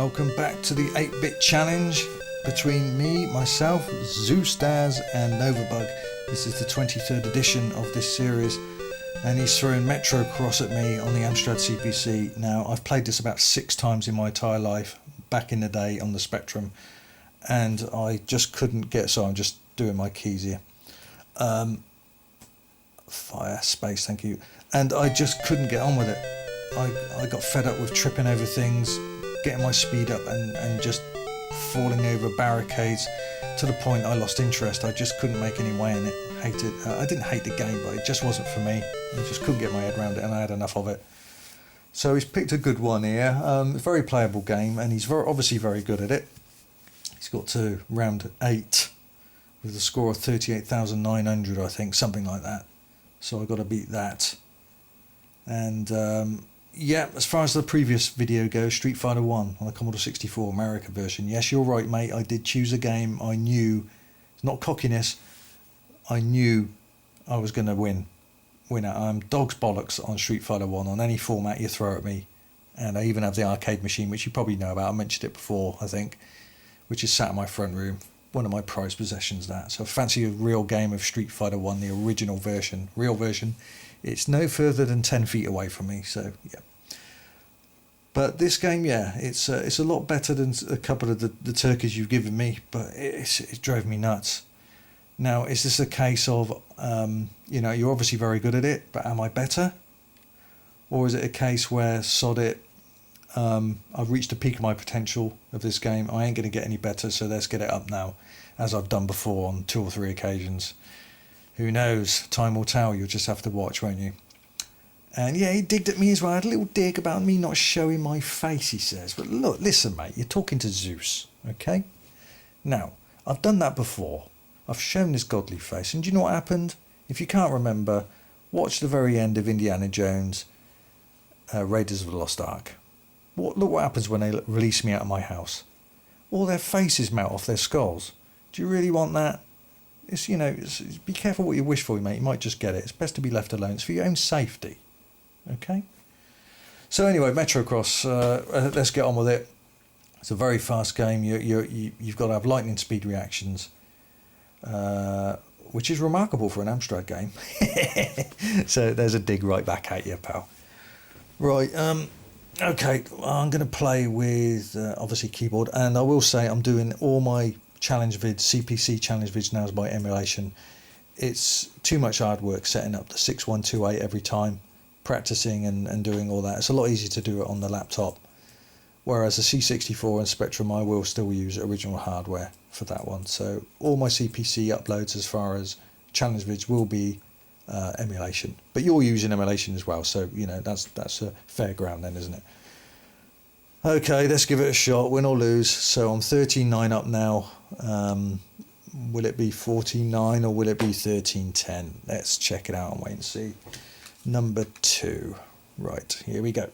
welcome back to the 8-bit challenge between myself, Zeusdaz and Novabug. This is the 23rd edition of this series, and he's throwing Metro Cross at me on the Amstrad CPC. Now, I've played this about 6 times in my entire life, back in the day on the Spectrum, and I just couldn't get, so I'm just doing my keys here. Fire, space, thank you. And I just couldn't get on with it. I got fed up with tripping over things, getting my speed up and just falling over barricades to the point I lost interest. I just couldn't make any way in it. I didn't hate the game, but it just wasn't for me. I just couldn't get my head around it, and I had enough of it. So he's picked a good one here. Very playable game, and he's obviously very good at it. He's got to round 8 with a score of 38,900, I think, something like that. So I've got to beat that. And yeah, as far as the previous video goes, Street Fighter 1 on the Commodore 64 America version. Yes, you're right, mate. I did choose a game. I knew, it's not cockiness, I knew I was going to win out. I'm dog's bollocks on Street Fighter 1 on any format you throw at me. And I even have the arcade machine, which you probably know about. I mentioned it before, I think, which is sat in my front room. One of my prized possessions, that. So fancy a real game of Street Fighter 1, the original version, real version. It's no further than 10 feet away from me, so yeah. But this game, yeah, it's a lot better than a couple of the turkeys you've given me, but it drove me nuts. Now, is this a case of, you know, you're obviously very good at it, but am I better? Or is it a case where, sod it, I've reached the peak of my potential of this game, I ain't going to get any better, so let's get it up now, as I've done before on 2 or 3 occasions. Who knows? Time will tell. You'll just have to watch, won't you? And yeah, he digged at me as well. I had a little dig about me not showing my face, he says. But look, listen, mate, you're talking to Zeus, okay? Now, I've done that before. I've shown this godly face. And do you know what happened? If you can't remember, watch the very end of Indiana Jones, Raiders of the Lost Ark. Look what happens when they release me out of my house. All their faces melt off their skulls. Do you really want that? It's, you know, be careful what you wish for, mate. You might just get it. It's best to be left alone. It's for your own safety. Okay? So anyway, Metro Cross, let's get on with it. It's a very fast game. You've got to have lightning speed reactions, which is remarkable for an Amstrad game. So there's a dig right back at you, pal. Right, okay, I'm going to play with, obviously, keyboard. And I will say I'm doing all my challenge vids, CPC challenge vids now by emulation. It's too much hard work setting up the 6128 every time, practicing and doing all that. It's a lot easier to do it on the laptop, whereas the C64 and Spectrum, I will still use original hardware for that one. So all my CPC uploads as far as challenge vids will be emulation, but you're using emulation as well, so you know that's a fair ground then, isn't it? Okay, let's give it a shot, win or lose. So I'm 13.9 up now. Will it be 14.9 or will it be 13.10? Let's check it out and wait and see. Number 2. Right, here we go.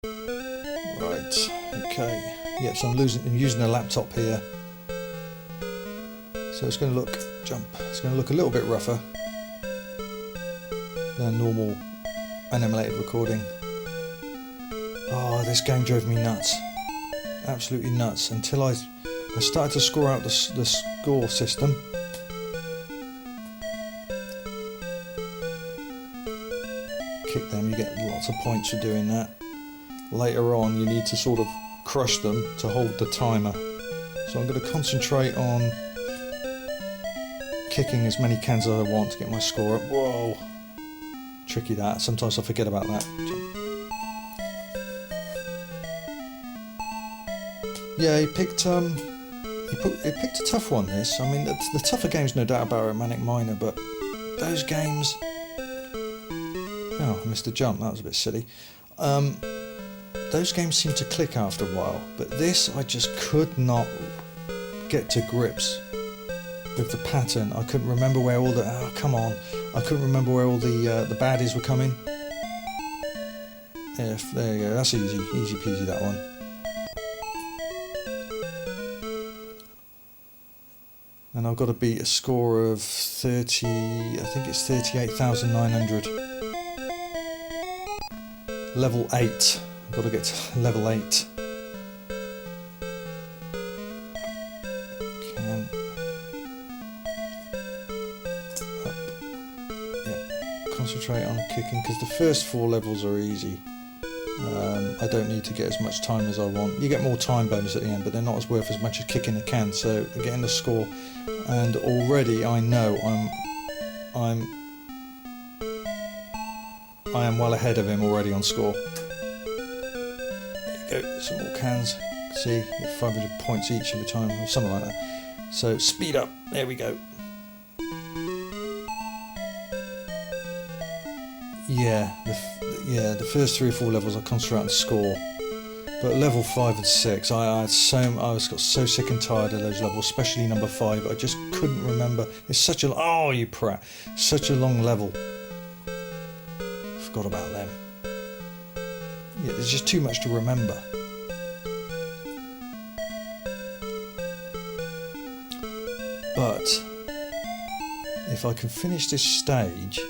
Right, okay. Yeah, so I'm using a laptop here. So it's going to look, it's going to look a little bit rougher than normal unemulated recording. Oh, this game drove me nuts. Absolutely nuts. Until I started to score out the score system. Kick them, you get lots of points for doing that. Later on, you need to sort of crush them to hold the timer. So I'm going to concentrate on kicking as many cans as I want to get my score up. Whoa! Tricky that. Sometimes I forget about that. Yeah, he picked a tough one, this. I mean, the tougher games, no doubt about it, Manic Miner, but those games... Oh, I missed a jump. That was a bit silly. Those games seem to click after a while, but this I just could not get to grips with the pattern. I couldn't remember where all the... Oh, come on. I couldn't remember where all the baddies were coming. Yeah, there you go. That's easy. Easy peasy, that one. And I've got to beat a score of 30... I think it's 38,900. Level 8. I've got to get to level 8. Can. Up. Yeah. Concentrate on kicking, because the first 4 levels are easy. I don't need to get as much time as I want. You get more time bonus at the end, but they're not as worth as much as kicking the can. So getting the score, and already I know I am well ahead of him already on score. There you go, some more cans. See, get 500 points each every time, or something like that. So speed up. There we go. Yeah, the first 3 or 4 levels I concentrate on score, but level 5 and 6, I got so sick and tired of those levels, especially number 5. I just couldn't remember. It's such a you prat, such a long level. Forgot about them. Yeah, there's just too much to remember. But if I can finish this stage.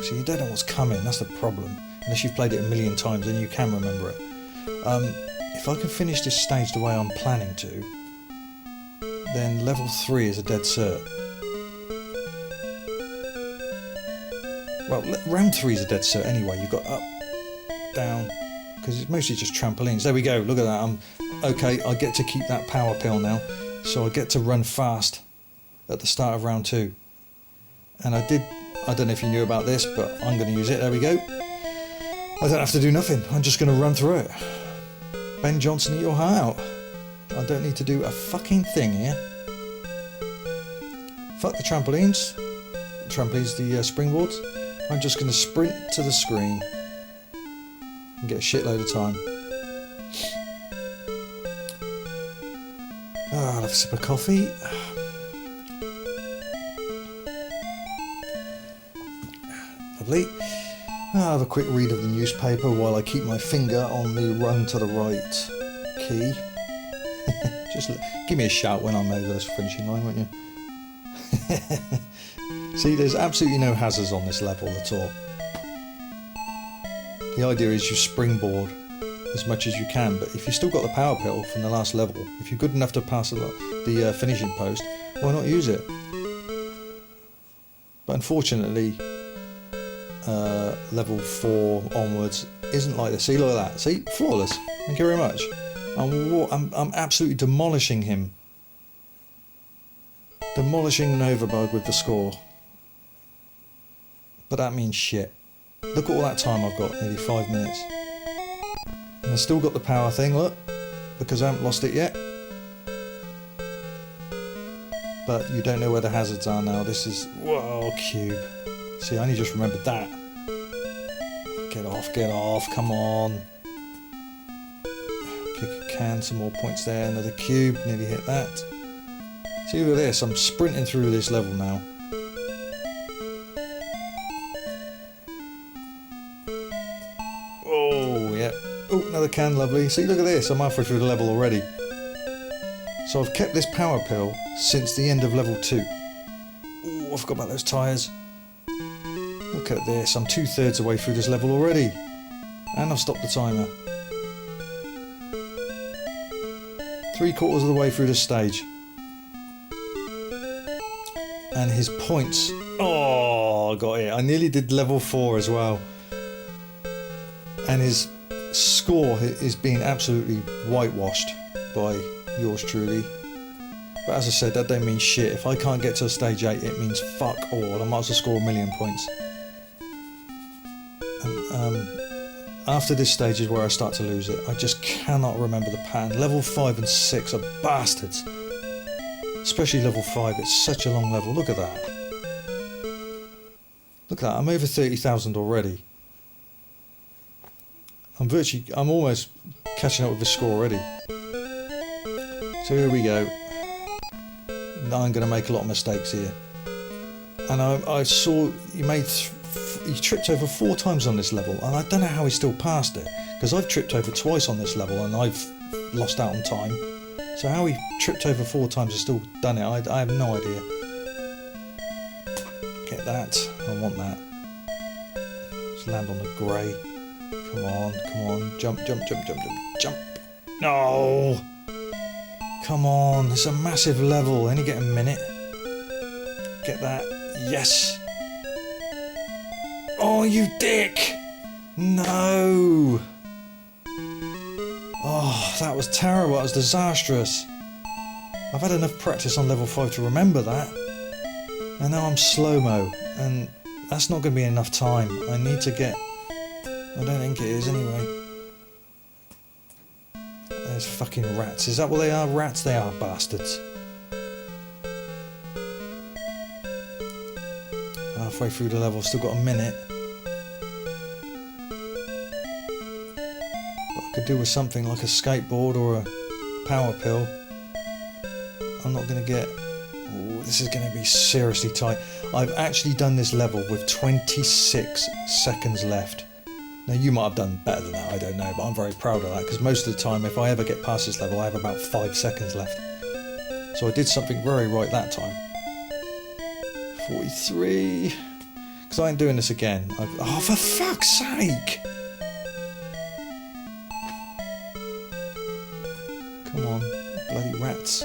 So you don't know what's coming, that's the problem. Unless you've played it a million times, then you can remember it. If I can finish this stage the way I'm planning to, then level 3 is a dead cert. Well, round 3 is a dead cert anyway. You've got up, down, because it's mostly just trampolines. There we go, look at that. Okay, I get to keep that power pill now, so I get to run fast at the start of round 2. And I don't know if you knew about this, but I'm going to use it. There we go. I don't have to do nothing. I'm just going to run through it. Ben Johnson, eat your heart out. I don't need to do a fucking thing here. Fuck the trampolines. The springboards. I'm just going to sprint to the screen and get a shitload of time. I'll have a sip of coffee. Lovely. I'll have a quick read of the newspaper while I keep my finger on the run to the right key. Just give me a shout when I'm over this finishing line, won't you? See, there's absolutely no hazards on this level at all. The idea is you springboard as much as you can, but if you've still got the power pill from the last level, if you're good enough to pass the finishing post, why not use it? But unfortunately, level 4 onwards isn't like this. See, look at that. See, flawless. Thank you very much. I'm absolutely demolishing him. Demolishing Novabug with the score. But that means shit. Look at all that time I've got, nearly 5 minutes. And I've still got the power thing, look, because I haven't lost it yet. But you don't know where the hazards are now. This is, whoa, cube. See, I only just remembered that. Get off, come on. Kick a can, some more points there, another cube, nearly hit that. See, look at this, I'm sprinting through this level now. Oh, yeah. Oh, another can, lovely. See, look at this, I'm halfway through the level already. So I've kept this power pill since the end of level 2. Oh, I forgot about those tyres. Look at this, I'm 2/3 away through this level already. And I've stopped the timer. 3/4 of the way through this stage. And his points. Oh, I got it. I nearly did level 4 as well. And his score is being absolutely whitewashed by yours truly. But as I said, that don't mean shit. If I can't get to stage 8, it means fuck all. I might as well score 1,000,000 points. And, after this stage is where I start to lose it. I just cannot remember the pattern. Level 5 and 6 are bastards. Especially level 5, it's such a long level. Look at that. Look at that, I'm over 30,000 already. I'm almost catching up with the score already. So here we go. Now I'm going to make a lot of mistakes here. And I saw he tripped over 4 times on this level, and I don't know how he still passed it, because I've tripped over twice on this level and I've lost out on time. So how he tripped over 4 times and still done it, I have no idea. Get that, I want that. Just land on the grey. Come on, come on. Jump, jump, jump, jump, jump, jump. No! Come on, it's a massive level. Only get a minute. Get that. Yes! Oh, you dick! No! Oh, that was terrible. That was disastrous. I've had enough practice on level 5 to remember that. And now I'm slow-mo. And that's not going to be enough time. I need to get... I don't think it is anyway. There's fucking rats. Is that what they are? Rats? They are, bastards. Halfway through the level, still got a minute. But I could do with something like a skateboard or a power pill. I'm not going to get... Oh, this is going to be seriously tight. I've actually done this level with 26 seconds left. Now you might have done better than that, I don't know, but I'm very proud of that because most of the time if I ever get past this level I have about 5 seconds left. So I did something very right that time. 43... Because I ain't doing this again. Oh, for fuck's sake! Come on, bloody rats.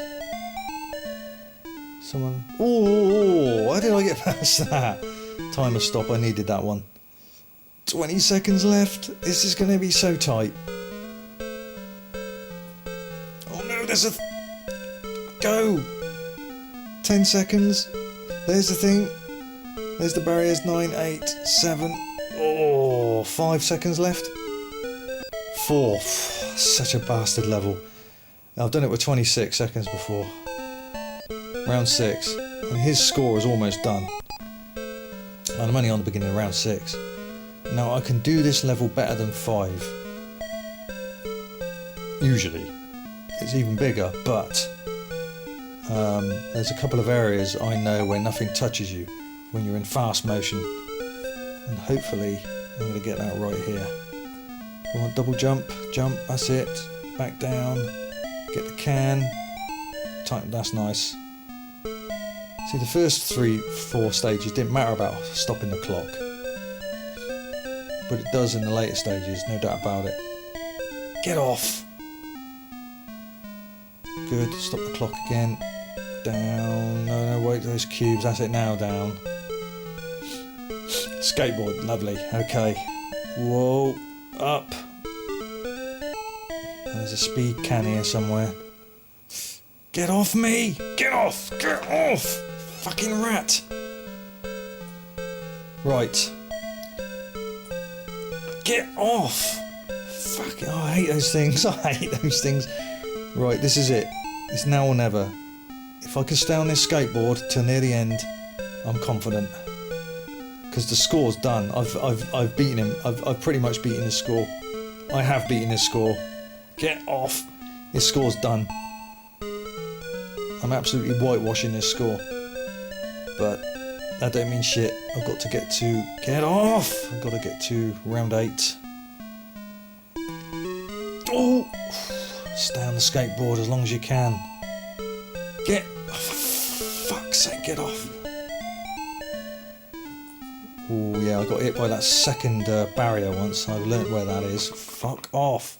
Someone... Oh, why did I get past that? Timer stop, I needed that one. 20 seconds left. This is going to be so tight. Oh no, there's a... Go! 10 seconds. There's the thing. There's the barriers. 9, 8, 7... Oh, 5 seconds left. 4. Such a bastard level. I've done it with 26 seconds before. Round 6. And his score is almost done. And I'm only on the beginning of round 6. Now I can do this level better than 5. Usually. It's even bigger, but there's a couple of areas I know where nothing touches you when you're in fast motion. And hopefully I'm going to get that right here. Come on, double jump, jump, that's it. Back down, get the can. That's nice. See, the first 3-4 stages didn't matter about stopping the clock. But it does in the later stages, no doubt about it. Get off! Good, stop the clock again. Down, no, wait, those cubes, that's it now, down. Skateboard, lovely, okay. Whoa, up. There's a speed can here somewhere. Get off me! Get off! Get off! Fucking rat! Right. Get off! Fuck it, oh, I hate those things, I hate those things. Right, this is it. It's now or never. If I can stay on this skateboard till near the end, I'm confident. Because the score's done. I've beaten him. I've pretty much beaten his score. I have beaten his score. Get off! His score's done. I'm absolutely whitewashing this score. But that don't mean shit. I've got to get to... Get off! I've got to get to round 8. Oh! Stay on the skateboard as long as you can. Get... Oh, for fuck's sake, get off. Oh yeah, I got hit by that second barrier once. I've learnt where that is. Fuck off.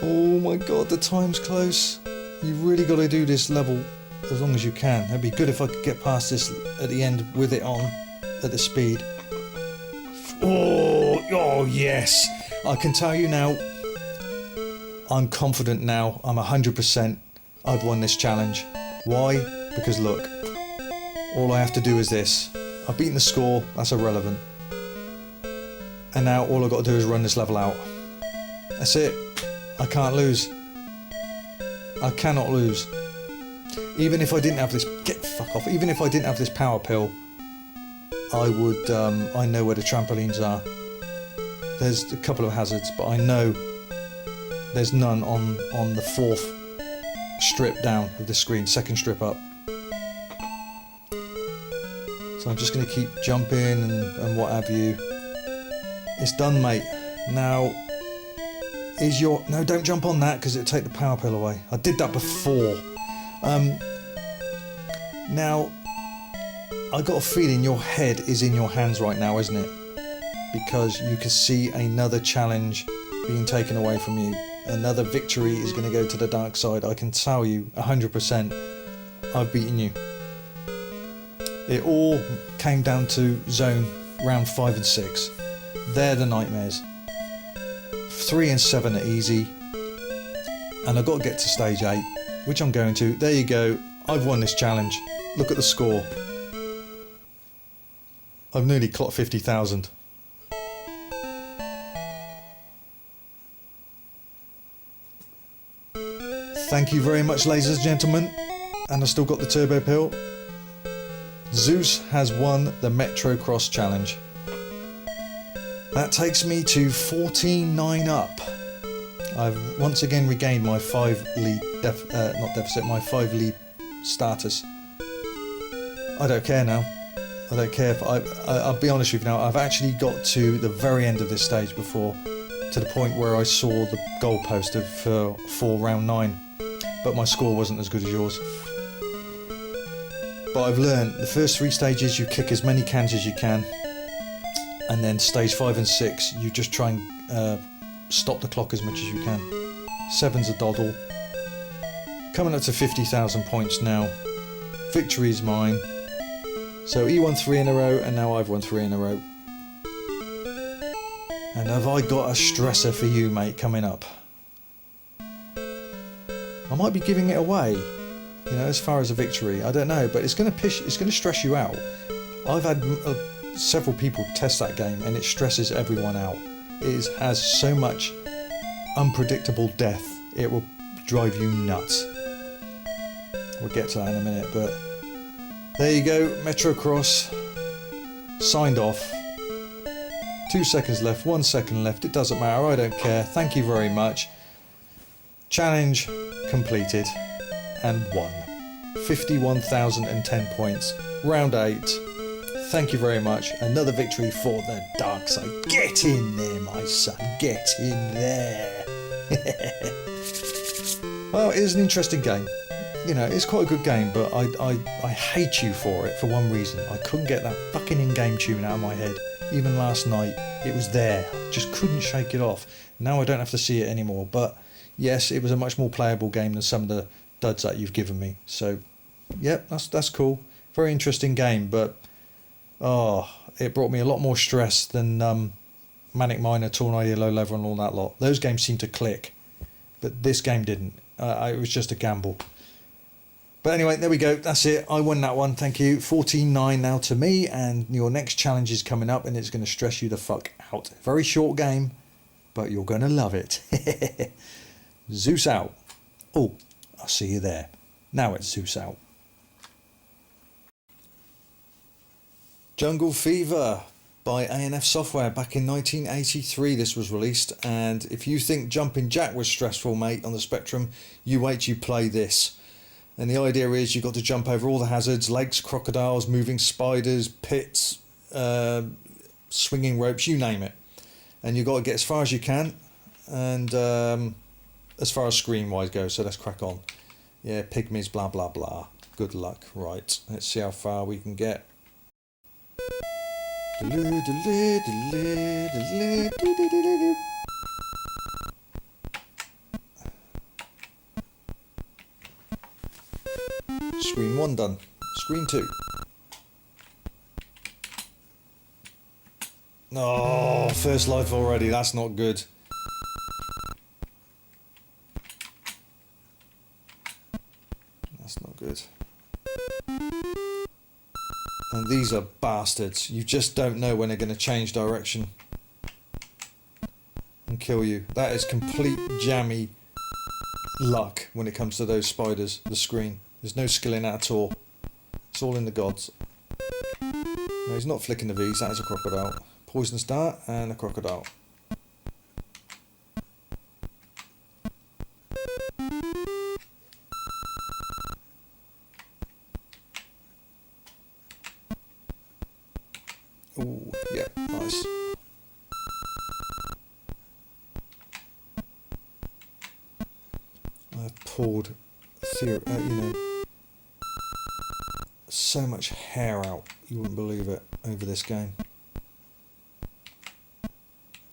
Oh my god, the time's close. You've really got to do this level as long as you can. It'd be good if I could get past this at the end with it on at the speed. Oh yes. I can tell you now, I'm confident now. I'm 100% I've won this challenge. Why? Because look, all I have to do is this. I've beaten the score, that's irrelevant. And now all I've got to do is run this level out. That's it. I can't lose. I cannot lose. Even if I didn't have this... Get the fuck off. Even if I didn't have this power pill, I would... I know where the trampolines are. There's a couple of hazards, but I know there's none on the 4th strip down of the screen, 2nd strip up. So I'm just going to keep jumping and what have you. It's done, mate. Now, is your... No, don't jump on that because it'll take the power pill away. I did that before. Now, I got a feeling your head is in your hands right now, isn't it? because you can see another challenge being taken away from you. Another victory is going to go to the dark side. I can tell you 100% I've beaten you. It all came down to zone round 5 and 6. They're the nightmares. 3 and 7 are easy. And I've got to get to stage 8, which I'm going to. There you go. I've won this challenge. Look at the score. I've nearly clocked 50,000. Thank you very much, ladies and gentlemen. And I've still got the turbo pill. Zeus has won the Metro Cross Challenge. That takes me to 14-9 up. I've once again regained my 5 lead, my 5 lead status. I don't care now. I don't care if I'll be honest with you now, I've actually got to the very end of this stage before, to the point where I saw the goalpost for round 9, but my score wasn't as good as yours. But I've learned the first 3 stages you kick as many cans as you can, and then stage 5 and 6 you just try and stop the clock as much as you can. 7's a doddle. Coming up to 50,000 points now. Victory is mine. So he won 3 in a row, and now I've won 3 in a row. And have I got a stressor for you, mate, coming up? I might be giving it away, you know, as far as a victory. I don't know, but it's going to stress you out. I've had several people test that game, and it stresses everyone out. It has so much unpredictable death, it will drive you nuts. We'll get to that in a minute, but there you go, Metro Cross signed off. 2 seconds left, 1 second left, it doesn't matter, I don't care. Thank you very much. Challenge completed and won. 51,010 points, round 8. Thank you very much. Another victory for the dark side. Get in there, my son, get in there. Well, it is an interesting game. You know, it's quite a good game, but I hate you for it for one reason. I couldn't get that fucking in-game tune out of my head. Even last night, it was there. I just couldn't shake it off. Now I don't have to see it anymore. But yes, it was a much more playable game than some of the duds that you've given me. So, yep, that's cool. Very interesting game, but it brought me a lot more stress than Manic Miner, Tornado Low Level and all that lot. Those games seemed to click, but this game didn't. It was just a gamble. But anyway, there we go. That's it. I won that one. Thank you. 14-9 now to me. And your next challenge is coming up, and it's going to stress you the fuck out. Very short game, but you're going to love it. Zeus out. Oh, I'll see you there. Now it's Zeus out. Jungle Fever by ANF Software. Back in 1983 this was released. And if you think Jumping Jack was stressful, mate, on the Spectrum, you wait, you play this. And the idea is you've got to jump over all the hazards, lakes, crocodiles, moving spiders, pits, swinging ropes, you name it. And you've got to get as far as you can, and as far as screen-wise goes, so let's crack on. Yeah, pygmies, blah, blah, blah. Good luck. Right, let's see how far we can get. Screen 1 done. Screen 2. Oh, first life already. That's not good. That's not good. And these are bastards. You just don't know when they're going to change direction and kill you. That is complete jammy luck when it comes to those spiders, the screen. There's no skill in that at all. It's all in the gods. No, he's not flicking the V's. That is a crocodile. Poisonous dart and a crocodile. Ooh, yeah, nice. I've pulled, so much hair out, you wouldn't believe it, over this game.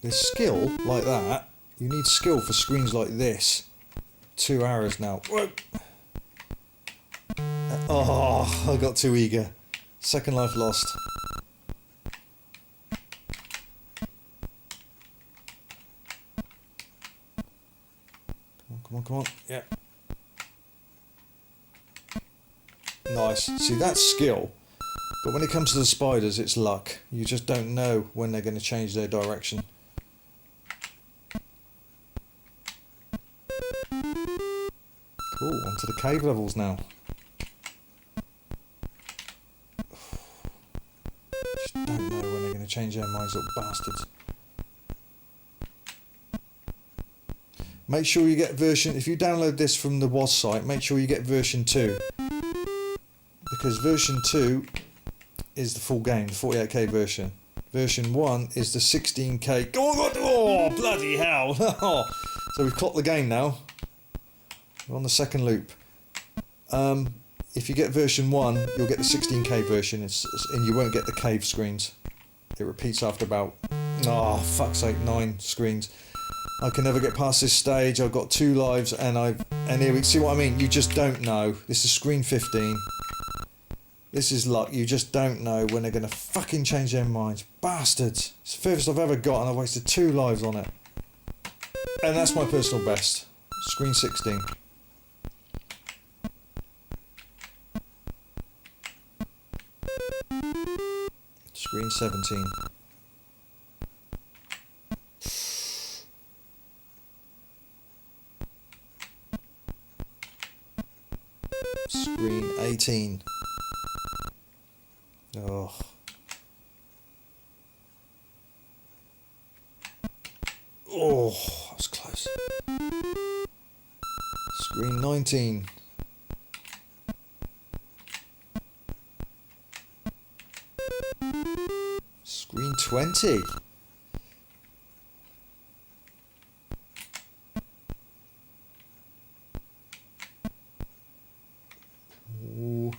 There's skill like that. You need skill for screens like this. 2 hours now. Whoa. Oh, I got too eager. Second life lost. Come on, come on. Yeah. Nice. See, that's skill. But when it comes to the spiders, it's luck. You just don't know when they're going to change their direction. Cool, onto the cave levels now. Just don't know when they're going to change their minds, little bastards. Make sure you get version, if you download this from the WOS site, make sure you get version 2. Because version 2 is the full game, the 48k version. Version 1 is the 16k. Oh, bloody hell! So we've clocked the game now. We're on the second loop. If you get version 1, you'll get the 16k version, and you won't get the cave screens. It repeats after about, oh fuck's sake, 9 screens. I can never get past this stage. I've got 2 lives, and here we see what I mean. You just don't know. This is screen 15. This is luck. You just don't know when they're going to fucking change their minds. Bastards. It's the furthest I've ever got, and I've wasted 2 lives on it. And that's my personal best. Screen 16. Screen 17. Screen 18. Oh. Oh, that was close. Screen 19. Screen 20. Ooh.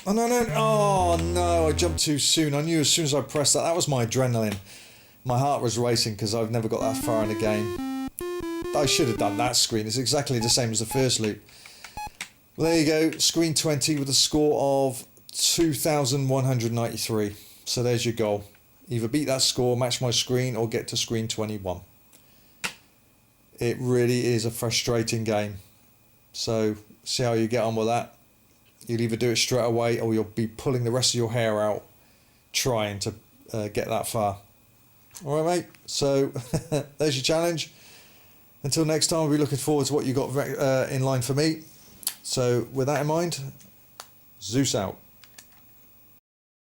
Oh no, no, oh no, I jumped too soon. I knew as soon as I pressed that was my adrenaline. My heart was racing because I've never got that far in the game. I should have done that screen. It's exactly the same as the first loop. Well, there you go, screen 20 with a score of 2,193. So there's your goal. Either beat that score, match my screen, or get to screen 21. It really is a frustrating game. So see how you get on with that. You'll either do it straight away, or you'll be pulling the rest of your hair out trying to get that far. All right, mate. So there's your challenge. Until next time, we'll be looking forward to what you got in line for me. So with that in mind, Zeus out.